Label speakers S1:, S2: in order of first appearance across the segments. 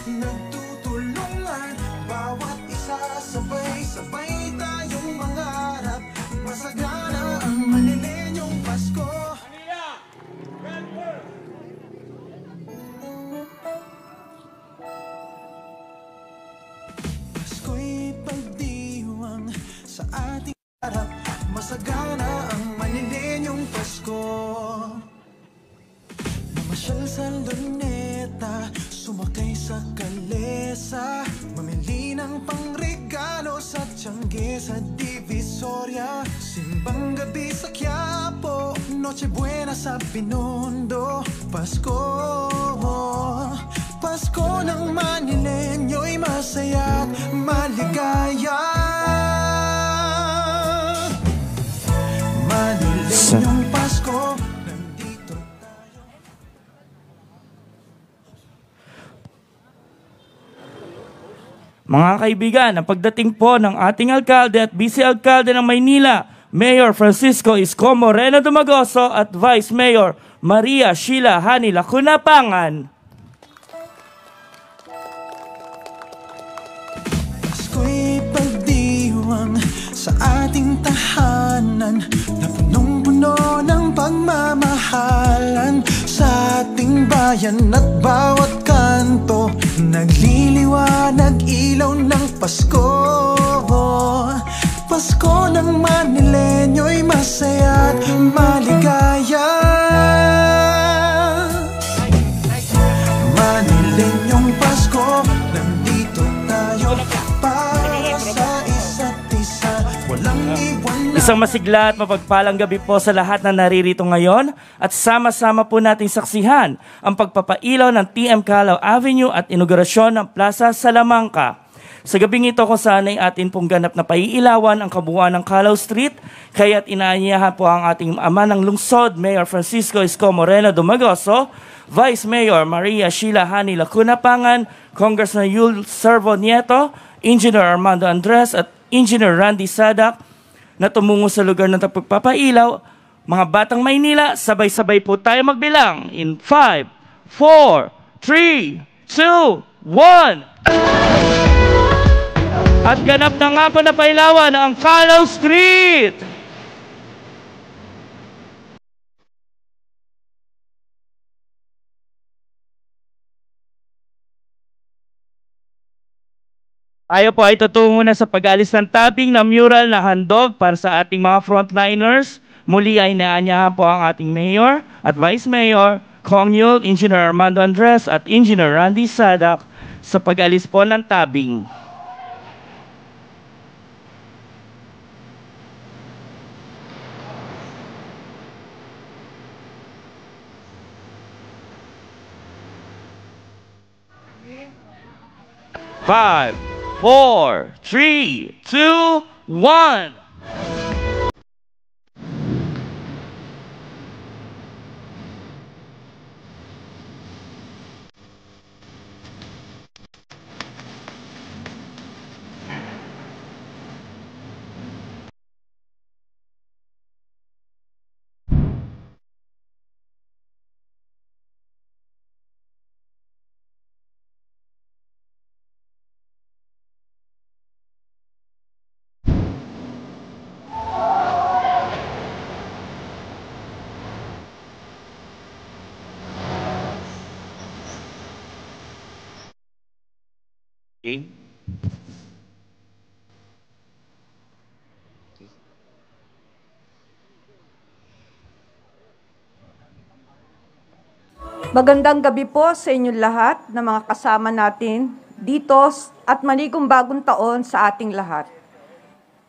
S1: nagtutulungan, bawat isa sabay-sabay tayong mangarap, masagana ang manilenyong Pasko. Pasko'y pagdiwang sa ating harap, masagana ang manilenyong Pasko. Namasyal sa luneta, sumakay sa kalesa, mamili ng pangregalo sa Tiangge sa Divisoria, simbang gabi sa Quiapo, Noche Buena sa Binondo. Pasko, Pasko ng Manilenyo'y masaya at maligaya. Manilenyong Pasko, nandito tayo.
S2: Mga kaibigan, ang pagdating po ng ating alkalde at vice-alkalde ng Maynila, Mayor Francisco Isko Moreno Dumagoso at Vice Mayor Maria Sheila Hani Lacunapangan.
S1: Pasko'y pagdiwang sa ating tahanan, na punong-puno ng pagmamahalan sa ating bayan, at bawat kanto nagliliwanag ilaw ng Pasko. Pasko ng Manilenyo'y masaya at maligaya. Manilenyong Pasko, nandito tayo para sa isa't isa, walang iwan.
S2: Isang masigla at mapagpalang gabi po sa lahat na naririto ngayon, at sama-sama po nating saksihan ang pagpapailaw ng TM Calao Avenue at inaugurasyon ng Plaza Salamanca. Sa gabing ito kung saan ay atin pong ganap na paiilawan ang kabuuan ng Calao Street, kaya't inaanyahan po ang ating ama ng lungsod, Mayor Francisco Isko Moreno Dumagoso, Vice Mayor Maria Sheila Hani Lacunapangan, Congressman Yul Servo Nieto, Engineer Armando Andres at Engineer Randy Sadak na tumungo sa lugar ng pagpapailaw. Mga batang Maynila, sabay-sabay po tayo magbilang in 5, 4, 3, 2, 1. At ganap na nga po na pailawan ang Calao Street. Tayo po ay tutungo na sa pag-alis ng tabing na mural na handog para sa ating mga frontliners. Muli ay naanyahan po ang ating Mayor at Vice Mayor, Kong Yul, Engineer Armando Andres at Engineer Randy Sadak sa pag-alis po ng tabing. Five, 4, 3, 2, 1. Okay.
S3: Magandang gabi po sa inyong lahat na mga kasama natin dito at maligong bagong taon sa ating lahat.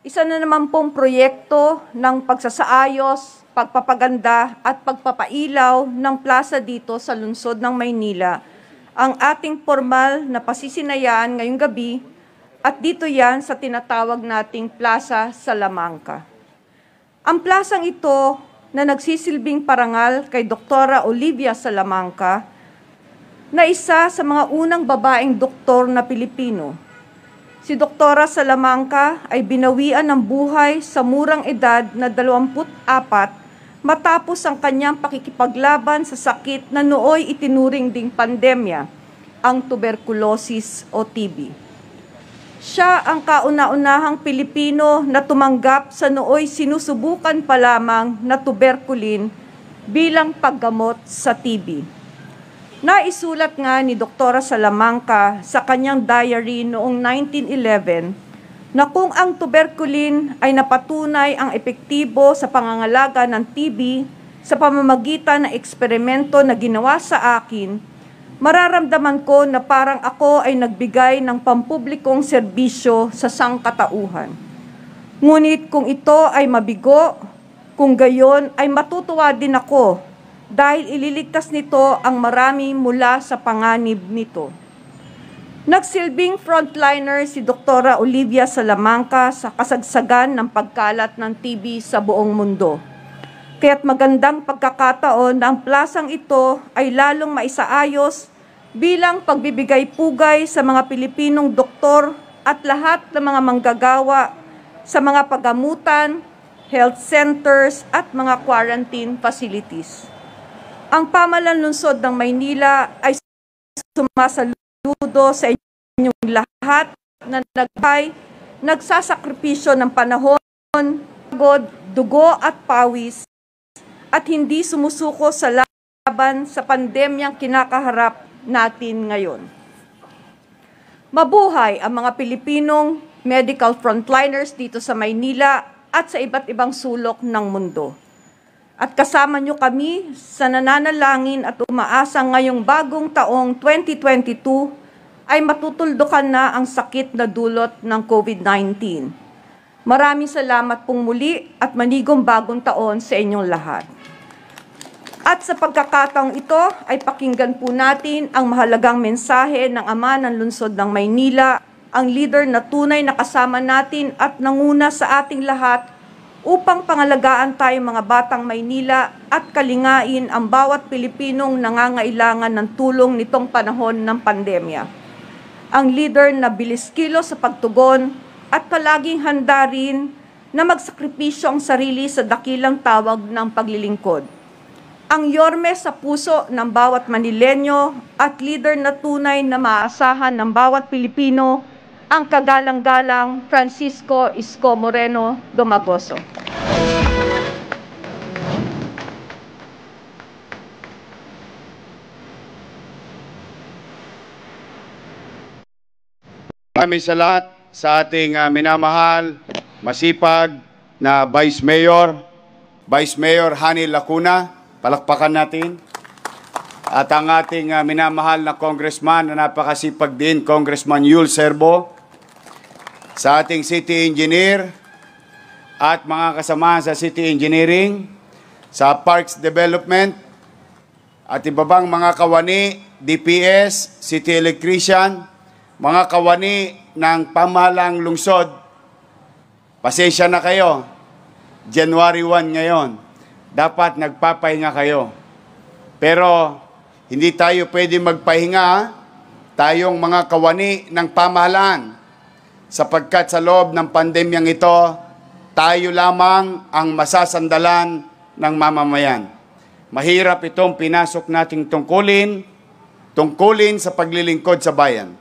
S3: Isa na naman pong proyekto ng pagsasaayos, pagpapaganda at pagpapailaw ng plaza dito sa lungsod ng Maynila ang ating formal na pasisinayaan ngayong gabi, at dito yan sa tinatawag nating Plaza Salamanca. Ang plasang ito na nagsisilbing parangal kay Doktora Olivia Salamanca, na isa sa mga unang babaeng doktor na Pilipino. Si Doktora Salamanca ay binawian ng buhay sa murang edad na 24 matapos ang kanyang pakikipaglaban sa sakit na nooy itinuring ding pandemya. ang tuberculosis o TB. Siya ang kauna-unahang Pilipino na tumanggap sa nooy sinusubukan pa lamang na tuberculin bilang paggamot sa TB. Naisulat nga ni Dr. Salamanca sa kanyang diary noong 1911 na kung ang tuberculin ay napatunay ang epektibo sa pangangalaga ng TB sa pamamagitan ng eksperimento na ginawa sa akin, mararamdaman ko na parang ako ay nagbigay ng pampublikong serbisyo sa sangkatauhan. Ngunit kung ito ay mabigo, kung gayon ay matutuwa din ako dahil ililigtas nito ang marami mula sa panganib nito. Nagsilbing frontliner si Dr. Olivia Salamanca sa kasagsagan ng pagkalat ng TB sa buong mundo. Kaya't magandang pagkakataon na ang plasang ito ay lalong maisaayos bilang pagbibigay pugay sa mga Pilipinong doktor at lahat ng mga manggagawa sa mga pagamutan, health centers at mga quarantine facilities. Ang pamahalaan lungsod ng Maynila ay sumasaludo sa inyong lahat na nagsasakripisyo ng panahon, pagod, dugo at pawis at hindi sumusuko sa laban sa pandemyang kinakaharap natin ngayon. Mabuhay ang mga Pilipinong medical frontliners dito sa Maynila at sa iba't ibang sulok ng mundo. At kasama nyo kami sa nananalangin at umaasa ngayong bagong taong 2022 ay matutuldukan na ang sakit na dulot ng COVID-19. Maraming salamat pong muli at manigong bagong taon sa inyong lahat. At sa pagkakataong ito ay pakinggan po natin ang mahalagang mensahe ng Ama ng Lungsod ng Maynila, ang leader na tunay na kasama natin at nanguna sa ating lahat upang pangalagaan tayong mga batang Maynila at kalingain ang bawat Pilipinong nangangailangan ng tulong nitong panahon ng pandemya. Ang leader na bilis kilos sa pagtugon at palaging handa rin na magsakripisyo ang sarili sa dakilang tawag ng paglilingkod. Ang yorme sa puso ng bawat Manilenyo at leader na tunay na maaasahan ng bawat Pilipino, ang kagalang-galang Francisco Isko Moreno Domagoso.
S4: Maraming salamat sa ating minamahal, masipag na Vice Mayor Hani Lacuna. Palakpakan natin. At ang ating minamahal na congressman na napakasipag din, Congressman Yul Serbo. Sa ating city engineer at mga kasamahan sa city engineering, sa parks development, at ibabang mga kawani, DPS, city electrician, mga kawani ng pamahalang lungsod, pasensya na kayo. January 1 ngayon. Dapat nagpapahinga kayo. Pero hindi tayo pwede magpahinga, tayong mga kawani ng pamahalaan. Sapagkat sa loob ng pandemyang ito, tayo lamang ang masasandalan ng mamamayan. Mahirap itong pinasok nating tungkulin sa paglilingkod sa bayan.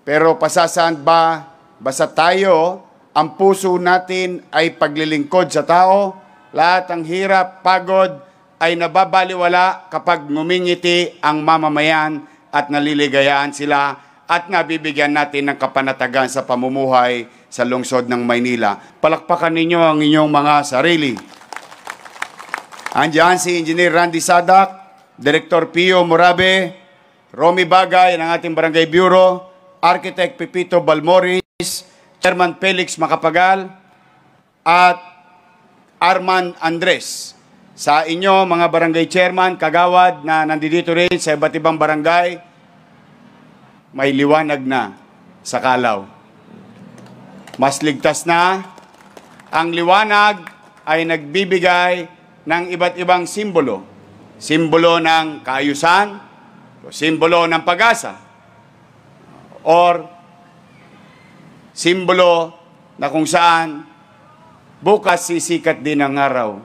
S4: Pero pasasaan ba, basta tayo, ang puso natin ay paglilingkod sa tao, lahat ng hirap, pagod, ay nababaliwala kapag ngumingiti ang mamamayan at naliligayaan sila at nabibigyan natin ng kapanatagan sa pamumuhay sa lungsod ng Maynila. Palakpakan ninyo ang inyong mga sarili. Andiyan si Engineer Randy Sadak, Director Pio Morabe, Romy Bagay ng ating Barangay Bureau, Architect Pepito Balmoris, Chairman Felix Macapagal, at Arman Andres. Sa inyo, mga barangay chairman, kagawad na nandito rin sa iba't ibang barangay, may liwanag na sa Kalaw. Mas ligtas na. Ang liwanag ay nagbibigay ng iba't ibang simbolo. Simbolo ng kaayusan, simbolo ng pag-asa, or simbolo na kung saan bukas sisikat din ang araw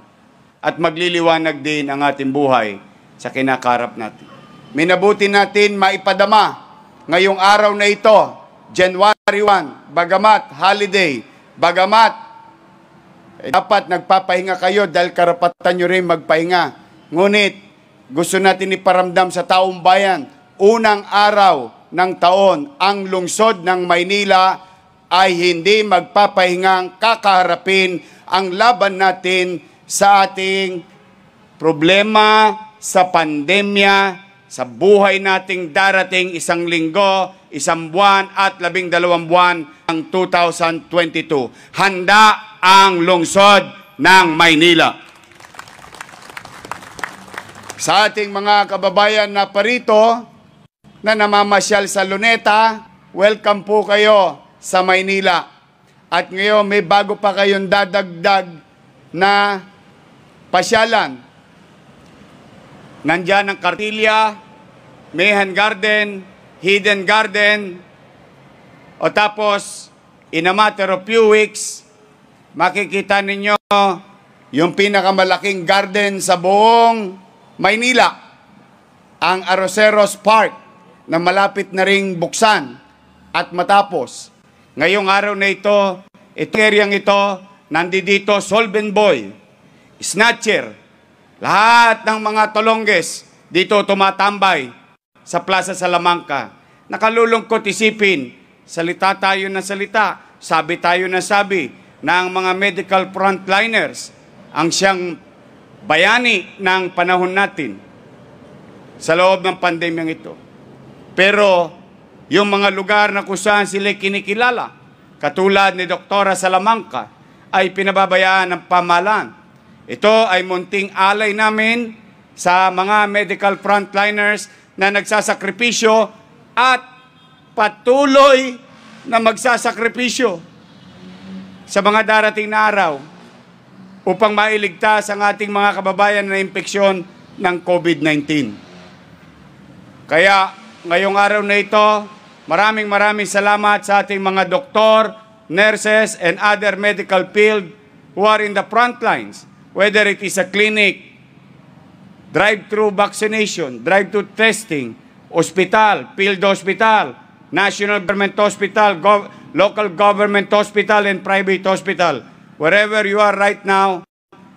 S4: at magliliwanag din ang ating buhay sa kinakarap natin. minabuti natin maipadama ngayong araw na ito, January 1, bagamat holiday, bagamat dapat nagpapahinga kayo dahil karapatan nyo rin magpahinga. Ngunit gusto natin iparamdam sa taong bayan, unang araw ng taon, ang lungsod ng Maynila ay hindi magpapahingang kakaharapin ang laban natin sa ating problema, sa pandemya, sa buhay nating darating 1 linggo, 1 buwan at 12 buwan ng 2022. Handa ang lungsod ng Maynila. Sa ating mga kababayan na parito na namamasyal sa Luneta, welcome po kayo sa Maynila. At ngayon may bago pa kayong dadagdag na pasyalan. Nandyan ang Cartilla, Mayhan Garden, Hidden Garden, o tapos, in a matter of few weeks, makikita ninyo yung pinakamalaking garden sa buong Maynila, ang Arroceros Park, na malapit na ring buksan at matapos. Ngayong araw na ito, eteryang ito, nandito Solven Boy, Snatcher, lahat ng mga tolongges dito tumatambay sa Plaza Salamanca. Nakalulungkot isipin, salita tayo na salita, sabi tayo na sabi, na ang mga medical frontliners ang siyang bayani ng panahon natin sa loob ng pandemyang ito. Pero yung mga lugar na kung saan sila kinikilala, katulad ni Doktora Salamanca, ay pinababayaan ng pamahalaan. Ito ay munting alay namin sa mga medical frontliners na nagsasakripisyo at patuloy na magsasakripisyo sa mga darating na araw upang mailigtas ang ating mga kababayan na impeksyon ng COVID-19. Kaya ngayong araw na ito, maraming salamat sa ating mga doktor, nurses, and other medical field who are in the front lines. Whether it is a clinic, drive-through vaccination, drive-through testing, hospital, field hospital, national government hospital, local government hospital, and private hospital. Wherever you are right now,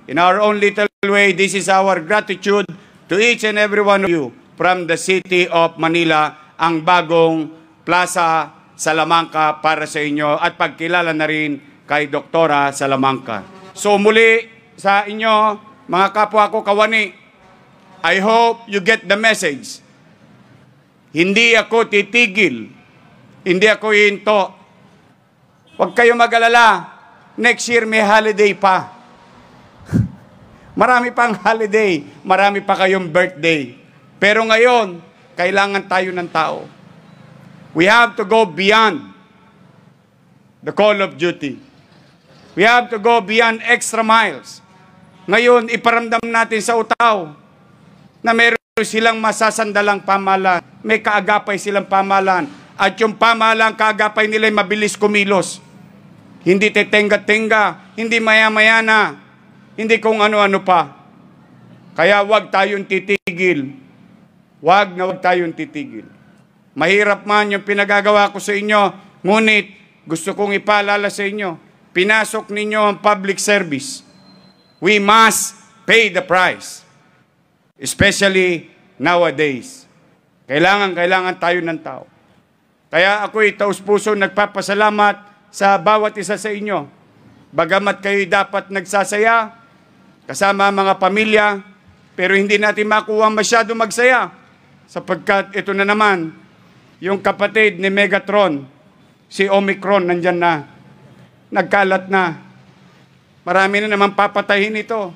S4: in our own little way, this is our gratitude to each and every one of you from the city of Manila, ang bagong Plaza Salamanca para sa inyo at pagkilala na rin kay Doktora Salamanca. So muli, sa inyo, mga kapwa ko kawani, I hope you get the message. Hindi ako titigil. Hindi ako hinto. Huwag kayo mag-alala. Next year may holiday pa. Marami pang holiday. Marami pa kayong birthday. Pero ngayon, kailangan tayo ng tao. We have to go beyond the call of duty. We have to go beyond extra miles. Ngayon, iparamdam natin sa utaw na meron silang masasandalang pamahalaan. May kaagapay silang pamahalaan. At yung pamahalaan, kaagapay nila ay mabilis kumilos. Hindi tetenga-tenga, hindi maya-maya na, hindi kung ano-ano pa. Kaya wag tayong titigil. Wag tayong titigil. Mahirap man yung pinagagawa ko sa inyo, ngunit gusto kong ipaalala sa inyo, pinasok ninyo ang public service. We must pay the price. Especially nowadays. Kailangan tayo ng tao. Kaya ako'y taus-puso nagpapasalamat sa bawat isa sa inyo. Bagamat kayo dapat nagsasaya, kasama ang mga pamilya, pero hindi natin makuha masyado magsaya. Sapagkat ito na naman, yung kapatid ni Megatron, si Omicron, nandyan na. Nagkalat na. Marami na naman papatayin ito.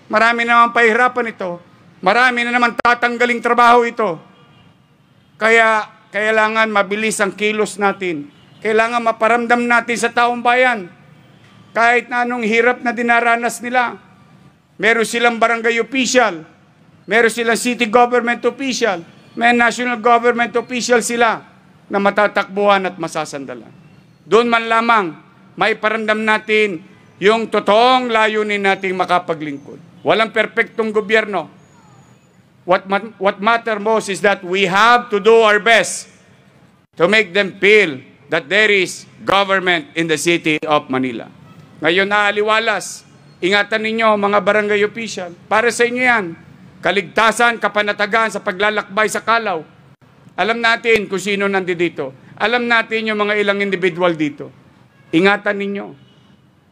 S4: Marami na naman pahirapan ito. Marami na naman tatanggaling trabaho ito. Kaya kailangan mabilis ang kilos natin. Kailangan maparamdam natin sa taong bayan. Kahit na anong hirap na dinaranas nila. Meron silang barangay official. Meron silang city government official. May national government official sila na matatakbuhan at masasandalan. Doon man lamang may paramdam natin yung totoong layunin nating makapaglingkod. Walang perpektong gobyerno. What matter most is that we have to do our best to make them feel that there is government in the city of Manila. Ngayon na aliwalas, ingatan ninyo mga barangay official. Para sa inyo yan, kaligtasan, kapanatagan sa paglalakbay sa Kalaw. Alam natin kung sino nandito. Alam natin yung mga ilang individual dito. Ingatan ninyo.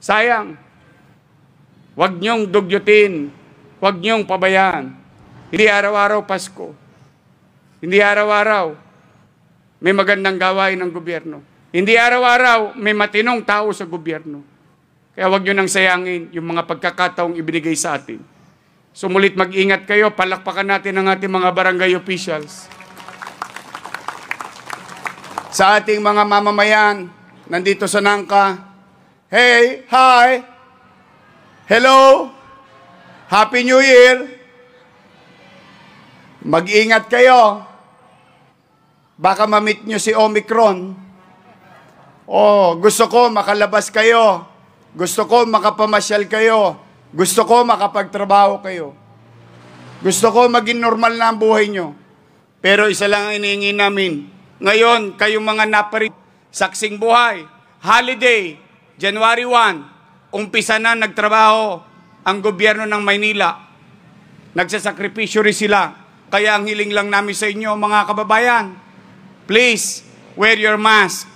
S4: Sayang. Huwag niyong dugyutin. Huwag niyong pabayaan. Hindi araw-araw Pasko. Hindi araw-araw may magandang gawain ng gobyerno. Hindi araw-araw may matinong tao sa gobyerno. Kaya huwag nyo nang sayangin yung mga pagkakataong ibinigay sa atin. Sumulit mag-ingat kayo, palakpakan natin ang ating mga barangay officials. Sa ating mga mamamayan, nandito sa Nangka, hey, hi, hello, Happy New Year. Mag-ingat kayo. Baka ma-meet nyo si Omicron. Oh, gusto ko makalabas kayo. Gusto ko makapamasyal kayo. Gusto ko makapagtrabaho kayo. Gusto ko maging normal na ang buhay nyo. Pero isa lang ang inihingi namin. Ngayon, kayong mga naparit, saksing buhay, holiday, January 1, umpisa na nagtrabaho ang gobyerno ng Maynila. Nagsasakripisyo rin sila. Kaya ang hiling lang namin sa inyo, mga kababayan, please, wear your mask.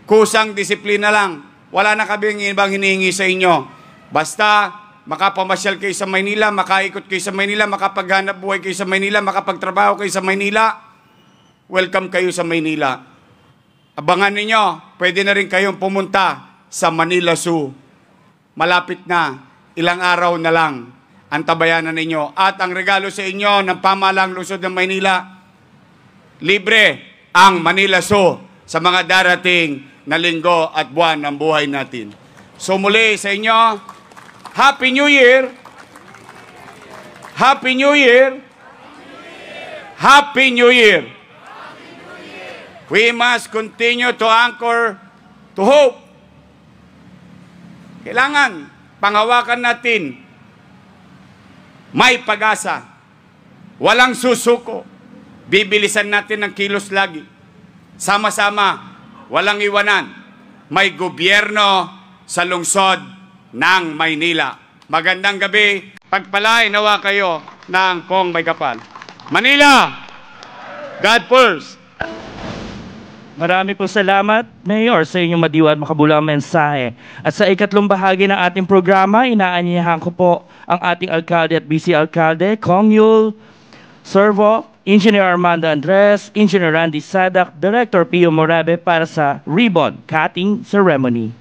S4: Kusang disiplina lang. Wala na kaming ibang hinihingi sa inyo. Basta, makapamasyal kayo sa Maynila, makaikot kayo sa Maynila, makapaghanap buhay kayo sa Maynila, makapagtrabaho kayo sa Maynila, welcome kayo sa Maynila. Abangan ninyo, pwede na rin kayong pumunta sa Manila Zoo. Malapit na, ilang araw na lang ang tabayanan ninyo. At ang regalo sa inyo ng pamahalang lungsod ng Maynila, libre ang Manila Zoo sa mga darating na linggo at buwan ng buhay natin. So muli sa inyo, Happy New Year! Happy New Year! Happy New Year! We must continue to anchor to hope. Kailangan panghawakan natin may pag-asa. Walang susuko. Bibilisan natin ng kilos lagi. Sama-sama, walang iwanan. May gobyerno sa lungsod ng Maynila. Magandang gabi. Pagpalain nawa kayo ng Kong May Kapal. Manila! God first!
S2: Marami po salamat, Mayor, sa inyong madiwa at makabulang mensahe. At sa ikatlong bahagi ng ating programa, inaanyahan ko po ang ating alkalde at vice alkalde, Kong Yul Servo, Engineer Armando Andres, Engineer Randy Sadak, Director Pio Morabe para sa ribbon cutting ceremony.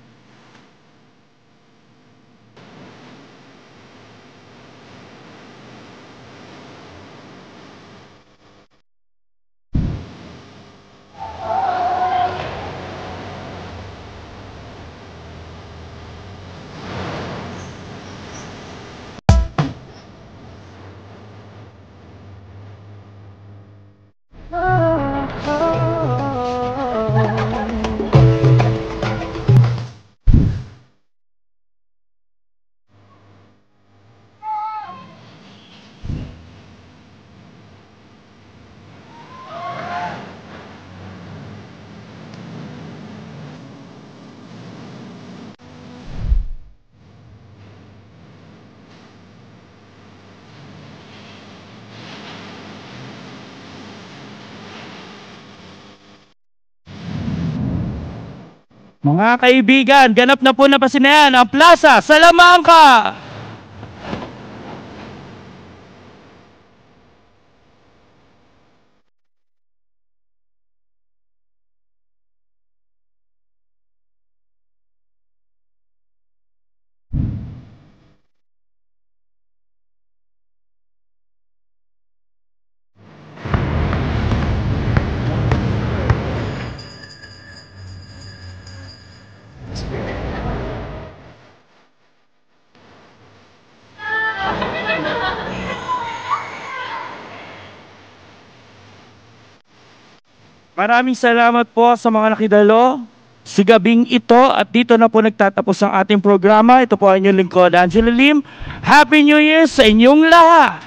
S2: Mga kaibigan, ganap na po na pasinayan ang Plaza Salamanca! Maraming salamat po sa mga nakidalo sa gabing ito at dito na po nagtatapos ang ating programa. Ito po ang inyong lingkod, Angelo Lim. Happy New Year sa inyong lahat!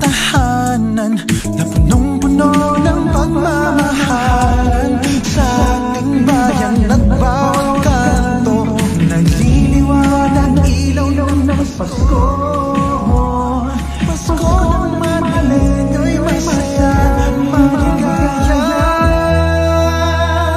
S1: tahanan